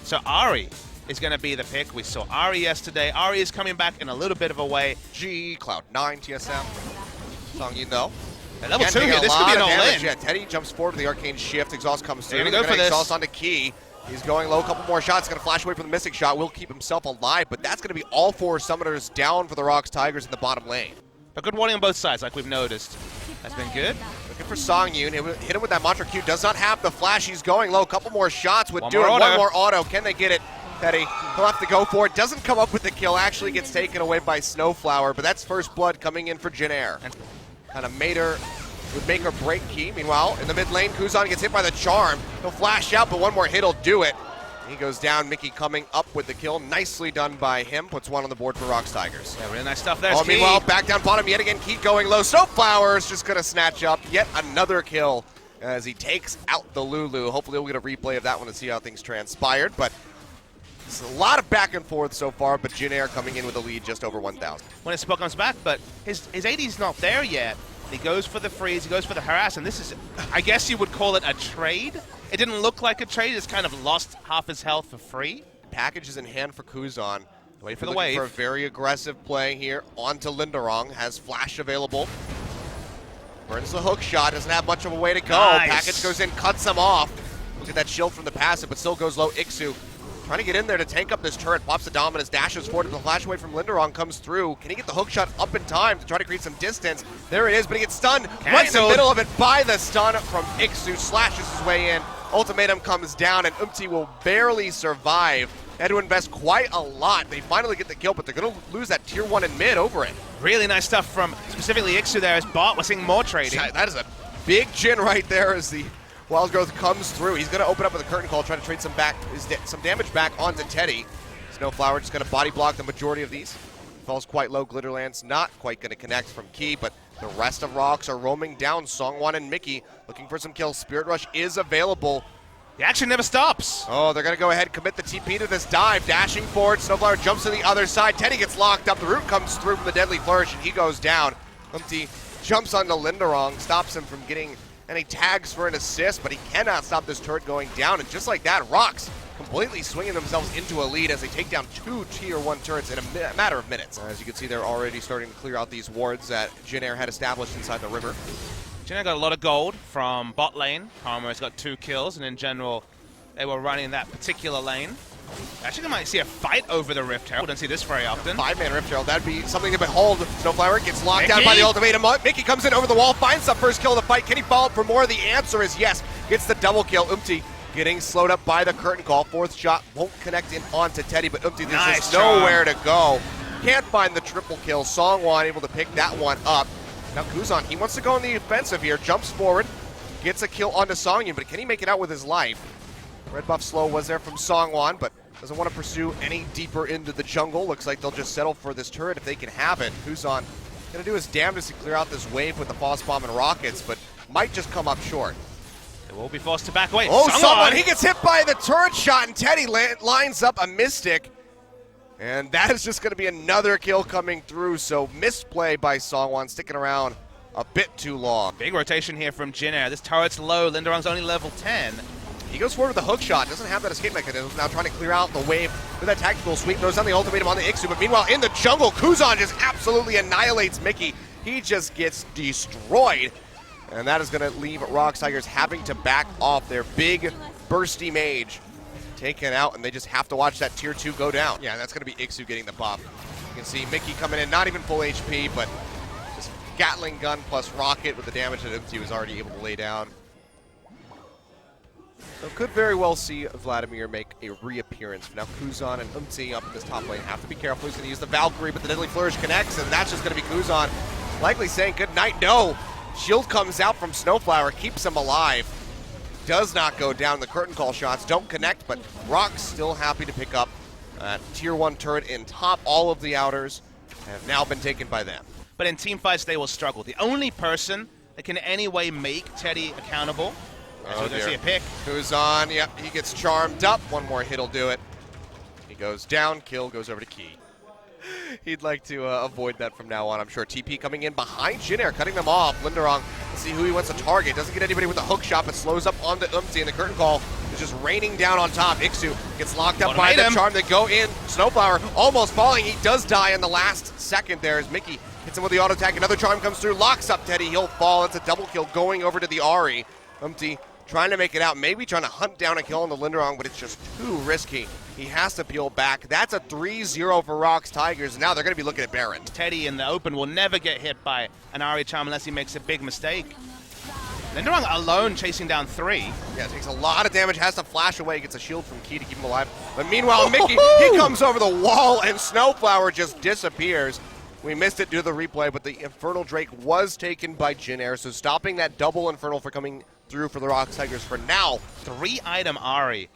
So Ari is going to be the pick. We saw Ari yesterday. Ari is coming back in a little bit of a way. G, Cloud9, TSM. Songyun though. At level 2 here, this could be an all-in. Yeah, Teddy jumps forward with the Arcane Shift. Exhaust comes through. Here we go for this. Exhaust onto Key. He's going low, a couple more shots. Going to flash away from the Mystic shot. Will keep himself alive, but that's going to be all 4 summoners down for the ROX Tigers in the bottom lane. A good warning on both sides, like we've noticed. That's been good. Looking for Songyun. Hit him with that Mantra Q. Does not have the flash. He's going low. A couple more shots would do it. One more auto. Can they get it? Teddy, he'll have to go for it. Doesn't come up with the kill. Actually gets taken away by Snowflower, but that's first blood coming in for Jin Air. Kind of would make her break Key. Meanwhile, in the mid lane, Kuzan gets hit by the charm. He'll flash out, but one more hit will do it. He goes down. Mickey coming up with the kill. Nicely done by him. Puts one on the board for ROX Tigers. Yeah, really nice stuff there. Meanwhile, back down bottom yet again. Key going low. Snowflower is just going to snatch up yet another kill as he takes out the Lulu. Hopefully we'll get a replay of that one to see how things transpired. But it's a lot of back and forth so far, but Jin Air coming in with a lead just over 1,000. When his spell comes back, but his AD's not there yet. He goes for the freeze, he goes for the harass, and this is, I guess you would call it a trade. It didn't look like a trade, it's kind of lost half his health for free. Package is in hand for Kuzan. Wait for the wave. For a very aggressive play here onto Linderong, has flash available. Burns the hook shot, doesn't have much of a way to go. Nice. Package goes in, cuts him off. Look at that shield from the passive, but still goes low. Ixu trying to get in there to tank up this turret, pops the dominance, dashes forward, and the flash away from Linderong comes through. Can he get the hook shot up in time to try to create some distance? There it is, but he gets stunned right in the middle of it by the stun from Ixu, slashes his way in. Ultimatum comes down, and Umti will barely survive. Had to invest quite a lot. They finally get the kill, but they're going to lose that tier 1 in mid over it. Really nice stuff from specifically Ixu there as bot. We're seeing more trading. That is a big Jin right there as the Wild Growth comes through. He's going to open up with a curtain call, try to trade some damage back onto Teddy. Snowflower just going to body block the majority of these. Falls quite low. Glitterland's not quite going to connect from Key, but the rest of ROX are roaming down. Songwon and Mickey looking for some kills. Spirit Rush is available. The action never stops. Oh, they're going to go ahead and commit the TP to this dive. Dashing forward, Snowflower jumps to the other side. Teddy gets locked up. The root comes through from the Deadly Flourish, and he goes down. Humpty jumps onto Linderong, stops him from getting any tags for an assist, but he cannot stop this turret going down. And just like that, ROX completely swinging themselves into a lead as they take down 2 tier 1 turrets in a matter of minutes. As you can see, they're already starting to clear out these wards that Jin Air had established inside the river. Jin Air got a lot of gold from bot lane. Karma has got 2 kills, and in general, they were running that particular lane. Actually, they might see a fight over the Rift Herald. Don't see this very often. 5-man Rift Herald, that'd be something to behold. Snowflower gets locked down by the ultimatum. Mickey comes in over the wall, finds the first kill of the fight. Can he follow up for more? The answer is yes. Gets the double kill. Umti getting slowed up by the curtain call. 4th shot won't connect in onto Teddy, but Umti, there's just nowhere to go. Can't find the triple kill. Songwon able to pick that one up. Now Kuzan, he wants to go on the offensive here. Jumps forward, gets a kill onto Songyun, but can he make it out with his life? Red buff slow was there from Songwon, but doesn't want to pursue any deeper into the jungle. Looks like they'll just settle for this turret if they can have it. Kuzan going to do his damnedest to clear out this wave with the Frost Bomb and rockets, but might just come up short. They will be forced to back away. Oh, someone! He gets hit by the turret shot, and Teddy lines up a Mystic. And that is just going to be another kill coming through, so misplay by Songwon, sticking around a bit too long. Big rotation here from Jin Air. This turret's low. Linderong's only level 10. He goes forward with the hook shot, doesn't have that escape mechanism, now trying to clear out the wave with that tactical sweep, throws down the ultimatum on the Ixu, but meanwhile in the jungle, Kuzan just absolutely annihilates Mickey. He just gets destroyed, and that is going to leave ROX Tigers having to back off their big bursty mage taken out, and they just have to watch that tier 2 go down. Yeah, that's going to be Ixu getting the buff. You can see Mickey coming in, not even full HP, but just Gatling gun plus rocket with the damage that Umti was already able to lay down. So could very well see Vladimir make a reappearance. Now Kuzan and Umti up in this top lane have to be careful. He's going to use the Valkyrie, but the Deadly Flourish connects, and that's just going to be Kuzan likely saying good night. No! Shield comes out from Snowflower, keeps him alive. Does not go down. The curtain call shots don't connect, but ROX still happy to pick up tier 1 turret in top. All of the outers have now been taken by them. But in team fights, they will struggle. The only person that can in any way make Teddy accountable. So we're going to see a pick. Kuzan, yep, he gets charmed up. One more hit will do it. He goes down, kill goes over to Key. He'd like to avoid that from now on, I'm sure. TP coming in behind Jin Air, cutting them off. Linderong, let's see who he wants to target. Doesn't get anybody with a hook shot, but slows up onto Umti, and the curtain call just raining down on top. Ixu gets locked up Wanna by mate the him. charm. They go in. Snowflower almost falling. He does die in the last second there as Mickey hits him with the auto attack. Another charm comes through, locks up Teddy. He'll fall. It's a double kill going over to the Ahri. Umti trying to make it out, maybe trying to hunt down a kill on the Linderong, but it's just too risky. He has to peel back. That's a 3-0 for ROX Tigers. Now they're going to be looking at Baron. Teddy in the open will never get hit by an Ahri charm unless he makes a big mistake. Linderong alone chasing down 3. Yeah, takes a lot of damage, has to flash away, gets a shield from Key to keep him alive. But meanwhile, Mickey, he comes over the wall and Snowflower just disappears. We missed it due to the replay, but the Infernal Drake was taken by Jin Air, so stopping that double Infernal for coming through for the ROX Tigers for now. 3-item Ahri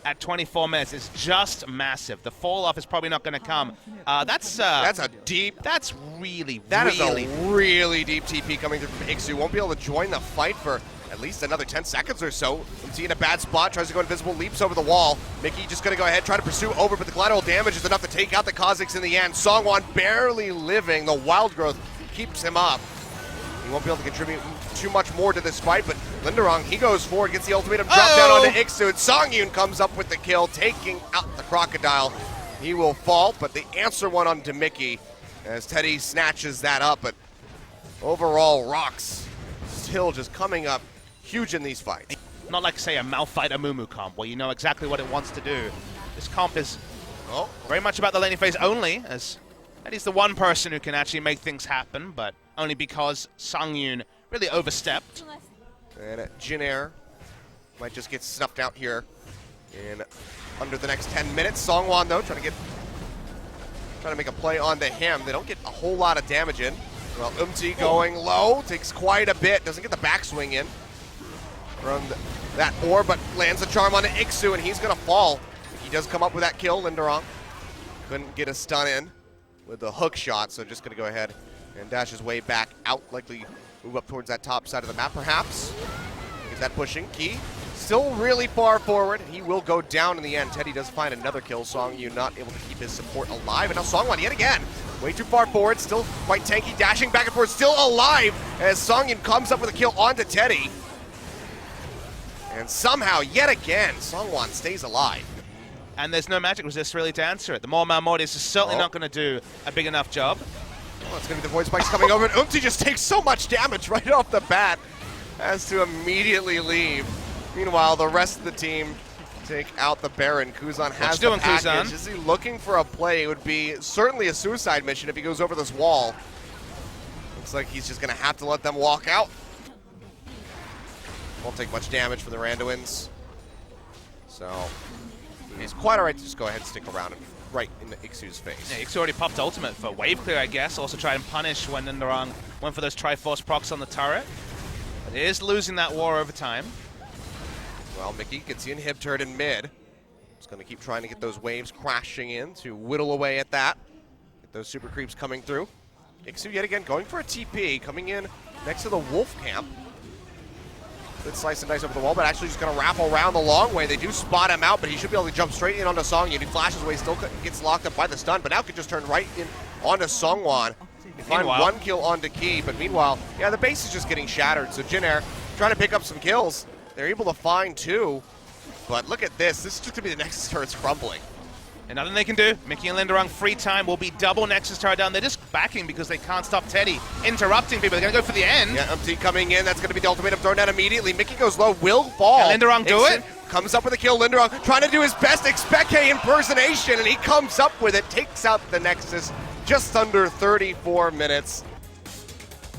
at 24 minutes is just massive. The fall off is probably not going to come. That's a deep. That's really, That really is a really deep TP coming through from Ixu. Won't be able to join the fight for at least another 10 seconds or so. Umti in a bad spot, tries to go invisible, leaps over the wall. Mickey just going to go ahead, try to pursue over, but the collateral damage is enough to take out the Kazakhs in the end. Songwon barely living. The wild growth keeps him up. He won't be able to contribute too much more to this fight, but Linderong, he goes forward, gets the ultimatum, drop down onto Ixu, and Songyun comes up with the kill, taking out the Crocodile. He will fall, but the answer one onto Mickey as Teddy snatches that up, but overall, ROX still just coming up huge in these fights. not like, say, a Malphite Amumu comp, where you know exactly what it wants to do. This comp is very much about the laning phase only, as Teddy's the one person who can actually make things happen, but only because Songyun really overstepped. And Jin Air might just get snuffed out here in under the next 10 minutes. Songwon, though, trying to make a play onto him. They don't get a whole lot of damage in. Well, Umti going low, takes quite a bit, doesn't get the backswing in from that orb, but lands a charm onto Ixu, and he's going to fall. He does come up with that kill. Linderong couldn't get a stun in with the hook shot, so just going to go ahead and dash his way back out, likely move up towards that top side of the map, perhaps. Get that pushing. Key still really far forward. He will go down in the end. Teddy does find another kill. Songyun not able to keep his support alive. And now Songwon yet again. Way too far forward. Still quite tanky. Dashing back and forth. Still alive as Songyun comes up with a kill onto Teddy. And somehow, yet again, Songwon stays alive. And there's no magic resist really to answer it. The more Malmortius is certainly not going to do a big enough job. Well, it's going to be the Void Spikes coming over. And Umti just takes so much damage right off the bat. Has to immediately leave. Meanwhile, the rest of the team take out the Baron. Kuzan has the package. Kuzan? Is he looking for a play? It would be certainly a suicide mission if he goes over this wall. Looks like he's just going to have to let them walk out. Won't take much damage from the Randuins. So he's quite all right to just go ahead and stick around and right in the Ixu's face. Yeah, Ixu already popped ultimate for wave clear, I guess. Also tried and punish when Linderong went for those Triforce procs on the turret. But it is losing that war over time. Well, Mickey gets the inhib turret in mid. Just going to keep trying to get those waves crashing in to whittle away at that. Get those super creeps coming through. Ixu yet again going for a TP, coming in next to the wolf camp. Good slice and dice over the wall, but actually just going to wrap around the long way. They do spot him out, but he should be able to jump straight in onto Songyun. He flashes away, still gets locked up by the stun, but now could just turn right in onto Songwon. You find one kill onto Key, but meanwhile, yeah, the base is just getting shattered. So Jin Air trying to pick up some kills. They're able to find two, but look at this. This is just going to be the Nexus turrets crumbling. And nothing they can do. Mickey and Linderong free time will be double Nexus turret down. They're just backing because they can't stop Teddy interrupting people. They're going to go for the end. Yeah, Umti coming in. That's going to be the ultimatum thrown down immediately. Mickey goes low, will fall. Can Linderong do it? Comes up with a kill. Linderong trying to do his best Expecke impersonation, and he comes up with it, takes out the Nexus just under 34 minutes.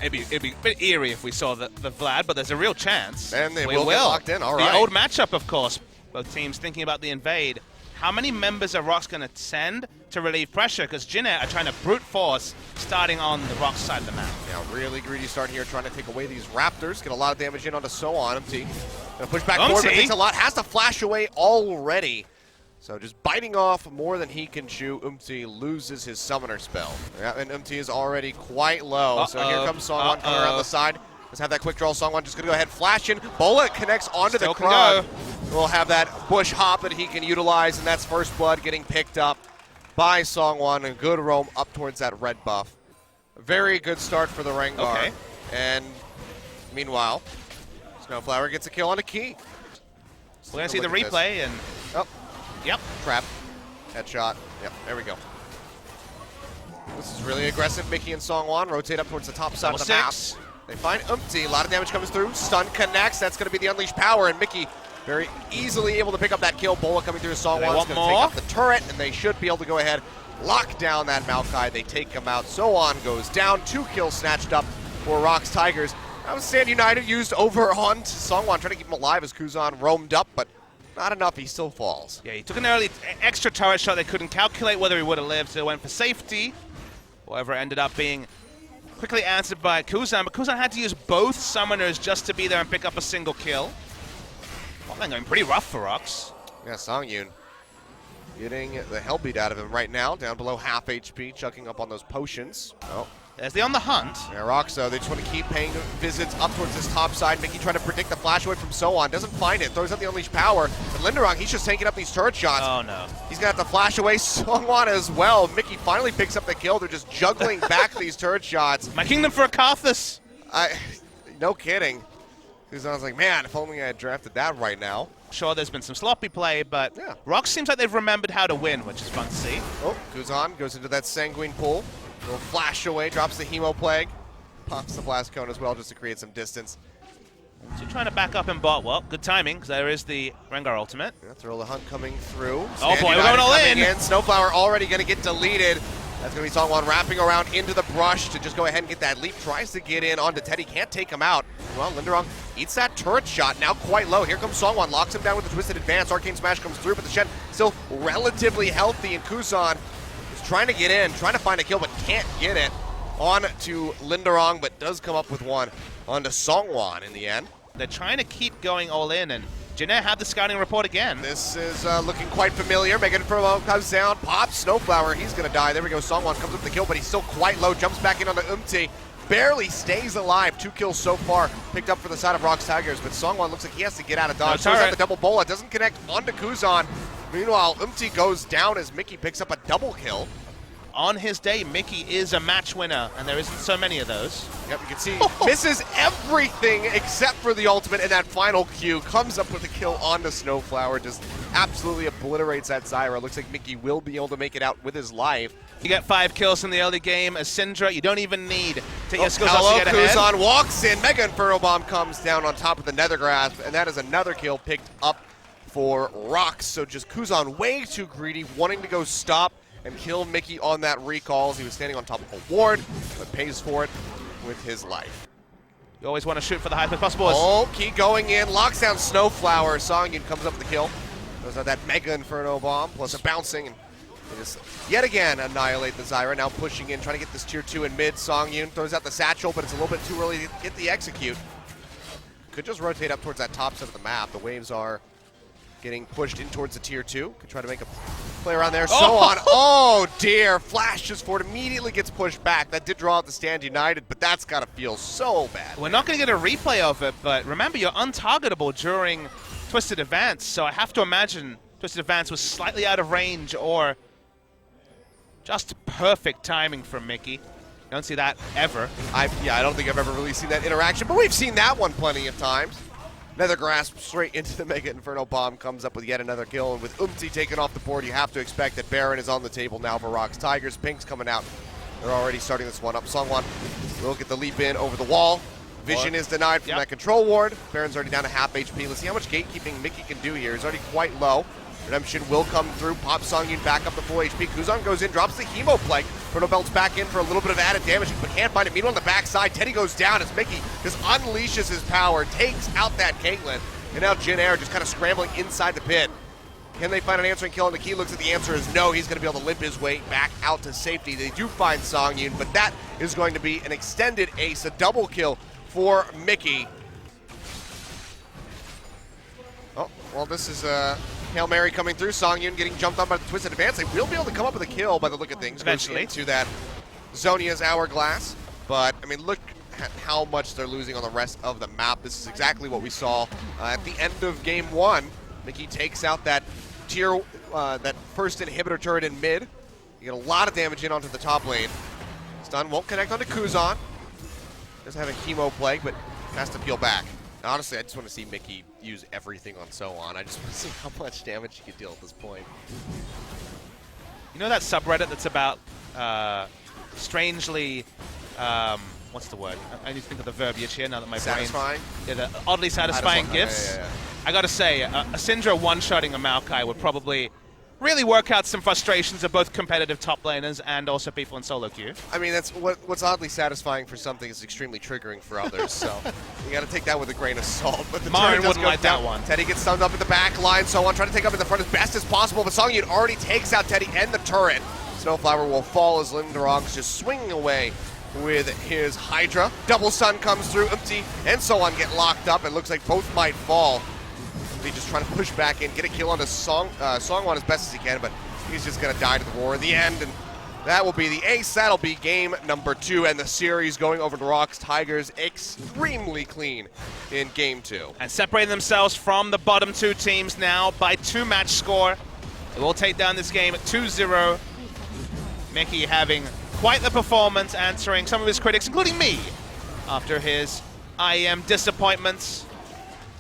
It'd be a bit eerie if we saw the Vlad, but there's a real chance. And they will get locked in, all right. The old matchup, of course. Both teams thinking about the invade. How many members are ROX going to send to relieve pressure? Because Jin Air are trying to brute force starting on the ROX side of the map. Yeah, really greedy start here, trying to take away these Raptors. Get a lot of damage in onto So-On. Umti gonna push back forward, but takes a lot. Has to flash away already. So just biting off more than he can chew. Umti loses his summoner spell. Yeah, and Umti is already quite low. So here comes Songwon coming around the side. Let's have that quick draw. Songwon just gonna go ahead, flash in. Bola connects onto the Krog. We'll have that bush hop that he can utilize, and that's first blood getting picked up by Songwon. And good roam up towards that red buff. Very good start for the Rengar. And meanwhile, Snowflower gets a kill on a Key. We're going to see the replay, and... Oh. Yep. Trap. Headshot. Yep, there we go. This is really aggressive. Mickey and Songwon rotate up towards the top side of the map. They find Umpty. A lot of damage comes through. Stun connects. That's going to be the unleashed power, and Mickey very easily able to pick up that kill. Bola coming through to Songwon. It's going to take out the turret, and they should be able to go ahead, lock down that Maokai. They take him out. Songwon goes down. 2 kills snatched up for ROX Tigers. That was Stand United used over on Songwon, trying to keep him alive as Kuzan roamed up, but not enough. He still falls. Yeah, he took an early extra turret shot. They couldn't calculate whether he would have lived, so they went for safety. However, it ended up being quickly answered by Kuzan, but Kuzan had to use both summoners just to be there and pick up a single kill. Well, they're going pretty rough for ROX. Yeah, Songyun getting the hell beat out of him right now, down below half HP, chucking up on those potions. Oh. There's the on the hunt. Yeah, ROX, though, they just want to keep paying visits up towards this top side. Mickey trying to predict the flash away from Soan. Doesn't find it. Throws out the unleashed power. But Linderong, he's just tanking up these turret shots. Oh, no. He's going to have to flash away Songwon as well. Mickey finally picks up the kill. They're just juggling back these turret shots. My kingdom for a Karthus. No kidding. Kuzan's like, man, if only I had drafted that right now. Sure, there's been some sloppy play, but yeah. ROX seems like they've remembered how to win, which is fun to see. Oh, Kuzan goes into that Sanguine pool. Little flash away, drops the Hemo Plague. Pops the Blast Cone as well just to create some distance. So you're trying to back up in bot. Well, good timing, because there is the Rengar ultimate. Yeah, Thrill the Hunt coming through. Oh boy, we're going all in. Snowflower already going to get deleted. That's going to be Songwon wrapping around into the brush to just go ahead and get that leap. Tries to get in onto Teddy, can't take him out. Well, Linderong eats that turret shot, now quite low. Here comes Songwon, locks him down with the Twisted Advance. Arcane Smash comes through, but the Shen still relatively healthy, and Kuzan is trying to get in, trying to find a kill, but can't get it. On to Linderong, but does come up with one onto Songwon in the end. They're trying to keep going all in, and Janae had the scouting report again. This is looking quite familiar. Megan Furlow comes down, pops Snowflower. He's going to die. There we go. Songwon comes up with the kill, but he's still quite low. Jumps back in on the Umti. Barely stays alive. 2 kills so far picked up for the side of ROX Tigers, but Songwon looks like he has to get out of dodge. Throws out the double bola. Doesn't connect onto Kuzan. Meanwhile, Umti goes down as Mickey picks up a double kill. On his day, Mickey is a match winner, and there isn't so many of those. Yep, you can see misses everything except for the ultimate, and that final Q comes up with a kill onto Snowflower, just absolutely obliterates that Zyra. Looks like Mickey will be able to make it out with his life. You get 5 kills in the early game as Syndra. You don't even need to take your skills off to get ahead. Kuzan walks in. Mega Inferno Bomb comes down on top of the Nether Grasp, and that is another kill picked up for ROX. So just Kuzan way too greedy, wanting to go stop and kill Mickey on that recall as he was standing on top of a ward, but pays for it with his life. You always want to shoot for the highest possible. Oh, Key going in, locks down Snowflower. Songyun comes up with the kill. Those are that Mega Inferno Bomb, plus a bouncing, and they just yet again annihilate the Zyra. Now pushing in, trying to get this tier 2 in mid. Songyun throws out the satchel, but it's a little bit too early to get the execute. Could just rotate up towards that top side of the map. The waves are getting pushed in towards the tier 2. Could try to make a play around there. Oh dear. Flash just forward, immediately gets pushed back. That did draw out the Stand United, but that's got to feel so bad. We're not going to get a replay of it, but remember, you're untargetable during Twisted Advance, so I have to imagine Twisted Advance was slightly out of range or just perfect timing from Mickey. Don't see that ever. I don't think I've ever really seen that interaction, but we've seen that one plenty of times. Nether Grasp straight into the Mega Inferno Bomb, comes up with yet another kill, and with Umti taken off the board, you have to expect that Baron is on the table now for ROX Tigers. Pink's coming out. They're already starting this one up. Songwon will get the leap in over the wall. Vision is denied from that control ward. Baron's already down to half HP. Let's see how much gatekeeping Mickey can do here. He's already quite low. Redemption will come through. Pop Songyun back up to full HP. Kuzan goes in, drops the Hemo Plague. Proto Belt's back in for a little bit of added damage, but can't find it. Meanwhile, on the backside, Teddy goes down as Mickey just unleashes his power, takes out that Caitlyn. And now Jin Air just kind of scrambling inside the pit. Can they find an answering kill? And the key looks at the answer is no. He's going to be able to limp his way back out to safety. They do find Songyun, but that is going to be an extended ace, a double kill for Mickey. Oh, well, this is Hail Mary coming through. Songyun getting jumped on by the Twisted Advance. They will be able to come up with a kill by the look of things. Eventually. Goes into that Zonia's Hourglass. But, I mean, look at how much they're losing on the rest of the map. This is exactly what we saw at the end of Game 1. Mickey takes out that that first inhibitor turret in mid. You get a lot of damage in onto the top lane. Stun won't connect onto Kuzan. Doesn't have a Chemo Plague, but has to peel back. Honestly, I just want to see Mickey use everything on So On. I just want to see how much damage he can deal at this point. You know that subreddit that's about strangely, what's the word? I need to think of the verbiage here now that my Satisfying? brain's... Yeah, the oddly satisfying gifts. Yeah. I gotta say, a Syndra one-shotting a Maokai would probably really work out some frustrations of both competitive top laners and also people in solo queue. I mean, that's what's oddly satisfying for something is extremely triggering for others. So you got to take that with a grain of salt. But the Marin turret does wouldn't go like down. that one. Teddy gets stunned up in the back line. So on trying to take up in the front as best as possible. But Songyun already takes out Teddy and the turret. Snowflower will fall as ROX just swinging away with his Hydra. Double stun comes through. Umpty and So On get locked up. It looks like both might fall. They just trying to push back in, get a kill on the Songwon as best as he can, but he's just going to die to the war in the end, and that will be the ace. That'll be game number 2, and the series going over to ROX Tigers extremely clean in game 2. And separating themselves from the bottom 2 teams now by 2 match score. They will take down this game at 2-0. Mickey having quite the performance, answering some of his critics, including me, after his IEM disappointments.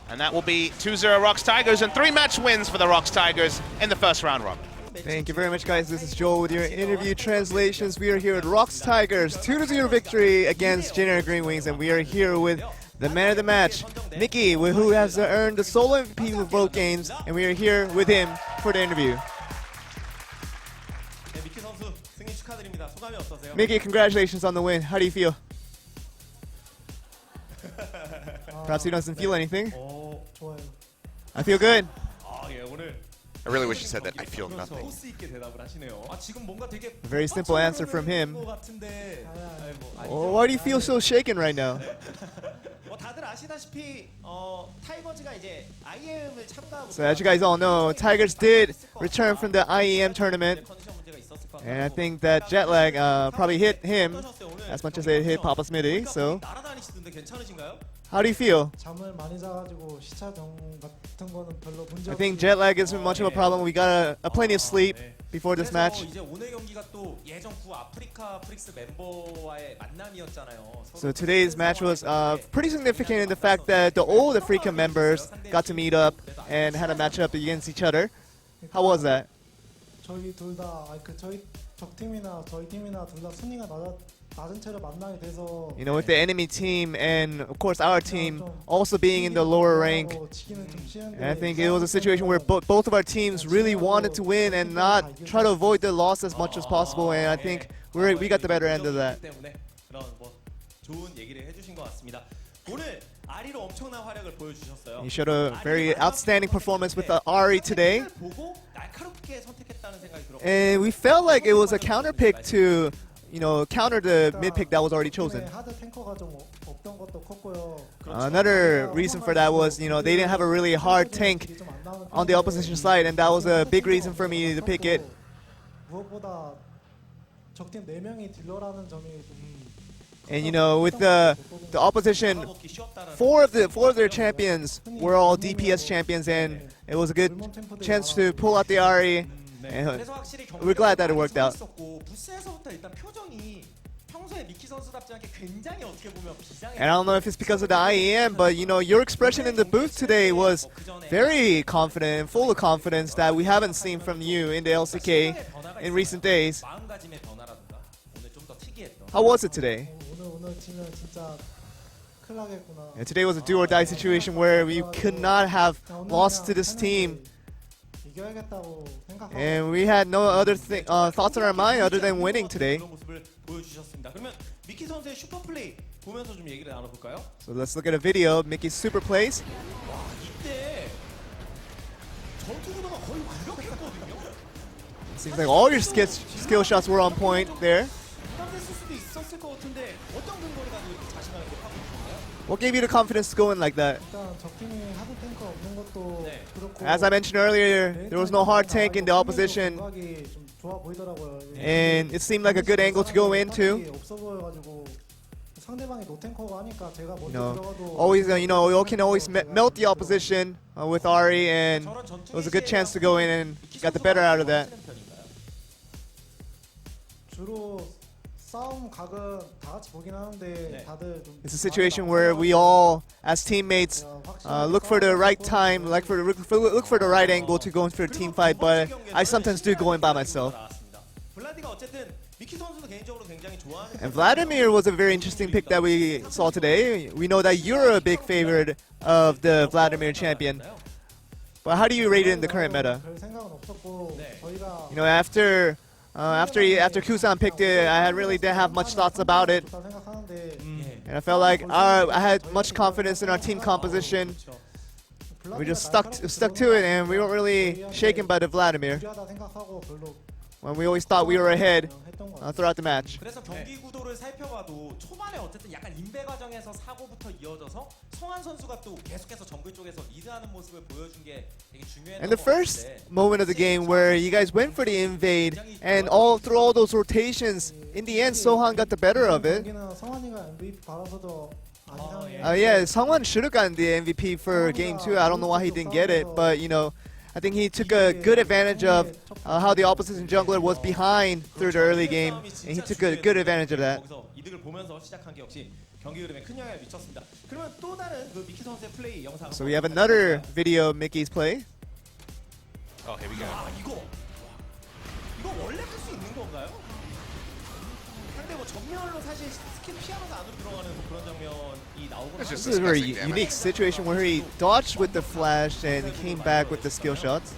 And that will be 2-0 ROX Tigers and 3 match wins for the ROX Tigers in the first round robin. Thank you very much, guys. This is Joel with your interview translations. We are here at ROX Tigers, 2-0 victory against Generic Green Wings, and we are here with the man of the match, Mickey, who has earned the solo MVP with both games, and we are here with him for the interview. Mickey, congratulations on the win. How do you feel? Perhaps he doesn't feel anything. I feel good. I really wish he said that. I feel nothing. A very simple answer from him. Oh, why do you feel so shaken right now? So as you guys all know, Tigers did return from the IEM tournament, and I think that jet lag probably hit him as much as it hit Papa Smitty. So how do you feel? I think jet lag isn't much of a problem. We got a plenty of sleep before this match. So today's match was pretty significant in the fact that the old Africa members got to meet up and had a matchup against each other. How was that? You know, with the enemy team and of course our team also being in the lower rank, and I think it was a situation where both of our teams really wanted to win and not try to avoid the loss as much as possible, and I think we got the better end of that. He showed a very outstanding performance with the Ari today, and we felt like it was a counter pick to, you know, counter the mid pick that was already chosen. Another reason for that was, you know, they didn't have a really hard tank on the opposition side, and that was a big reason for me to pick it. And you know, with the opposition, four of their champions were all DPS champions, and it was a good chance to pull out the Ari. And we're glad that it worked out. And I don't know if it's because of the IEM, but you know, your expression in the booth today was very confident and full of confidence that we haven't seen from you in the LCK in recent days. How was it today? And today was a do or die situation where we could not have lost to this team. And we had no other thoughts in our mind other than winning today. So let's look at a video of Mickey's super plays. Seems like all your skill shots were on point there. What gave you the confidence to go in like that? As I mentioned earlier, there was no hard tank in the opposition, and it seemed like a good angle to go into. You know, always, you know, you can always melt the opposition with Ari, and it was a good chance to go in and got the better out of that. 싸움 각은 다 같이 보긴 하는데 다들 좀 It's a situation where we all, as teammates, look for the right time, look for the right angle to go in for a team fight. But I sometimes do go in by myself. 블라디가 어쨌든 미키 선수도 개인적으로 굉장히 좋아하는 And Vladimir was a very interesting pick that we saw today. We know that you're a big favorite of the Vladimir champion. But how do you rate it in the current meta? 별 생각은 없었고 저희가 You know, after Kusan picked it, I really didn't have much thoughts about it, 좋다 생각하는데 and I felt like I had much confidence in our team composition. We just stuck to it, and we weren't really shaken by the Vladimir. 유리하다 생각하고 별로 When we always thought we were ahead 했던 것 같아요. throughout the match. 그래서 경기 구도를 살펴봐도 초반에 어쨌든 약간 인베 과정에서 사고부터 이어져서 성환 선수가 또 계속해서 정글 쪽에서 리드하는 모습을 보여준 게 되게 중요했던 And the 것 first 같은데 moment of the game where you guys went for the invade, and through all those rotations, in the end, Sohan got the better of it. 경기는 성환이가 MVP 받아서도 안 이상해. Yeah, Sungwon should have gotten the MVP for game 2. I don't know why he didn't get it, but you know, I think he took a good advantage of how the opposition jungler was behind through the early game, and he took a good advantage of that. 거기서 이득을 보면서 시작한 게 역시 경기 흐름에 큰 영향을 미쳤습니다. 그러면 또 다른 그 미키 선수의 플레이 영상. So we have another video of Mickey's play. Oh, here we go. 아 이거 원래 할 수 있는 건가요? 상대 뭐 전멸로 사실 스킬 피하면서 안으로 들어가는 뭐 그런 장면이 나오고. It's just This is a very disgusting damage. unique situation where he dodged with the flash and he came back with the skill shots.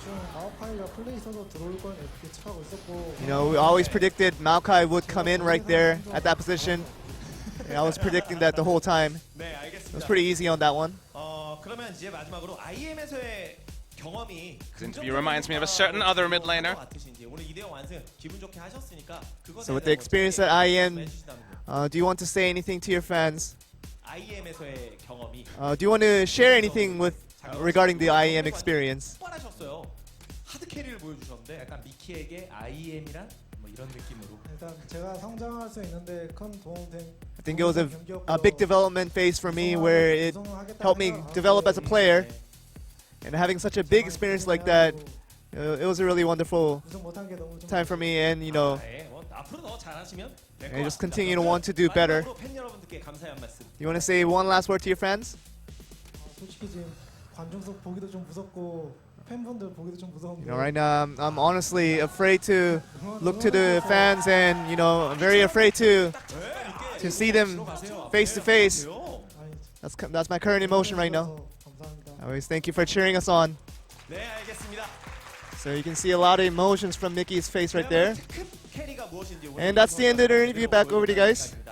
지금 마오카이가 플레이 있어서 들어올 건 예측하고 있었고 You know, we always predicted Maokai would come in right there at that position. And I was predicting that the whole time. 네 It was 알겠습니다. pretty easy on that one. 그러면 이제 마지막으로 IM에서의 경험이 This interview reminds me of a certain other mid laner. 오늘 2대0 완승 기분 좋게 하셨으니까 그것에 So with the experience at IM, do you want to say anything to your fans? IM에서의 경험이 Do you want to share anything with regarding the IM experience? 폭발하셨어요. 하드 캐리를 보여주셨는데 약간 미키에게 IM이란 뭐 이런 느낌으로. 일단 제가 성장할 수 있는데 큰 도움된 I think it was a big development phase for me where it helped me develop as a player. And having such a big experience like that, it was a really wonderful 우승 못한 게 너무 좀 time for me. And you know, 네, 뭐 앞으로 더 잘하시면 될 I 것 just 같습니다. continue to want to do better. 마지막으로 팬 여러분들께 감사의 한 말씀. You want to say one last word to your fans? 솔직히 지금 관중석 보기도 좀 무섭고 팬분들 보기도 좀 무서운데 You know, right now I'm honestly afraid to look to the fans, and you know, I'm very afraid to see them face to face. 아니, That's my current emotion right now. 감사합니다. I always thank you for cheering us on. 네, 알겠습니다. So you can see a lot of emotions from Mickey's face right there. 특급 캐리가 무엇인지 And that's the end of the interview. Back over to you guys.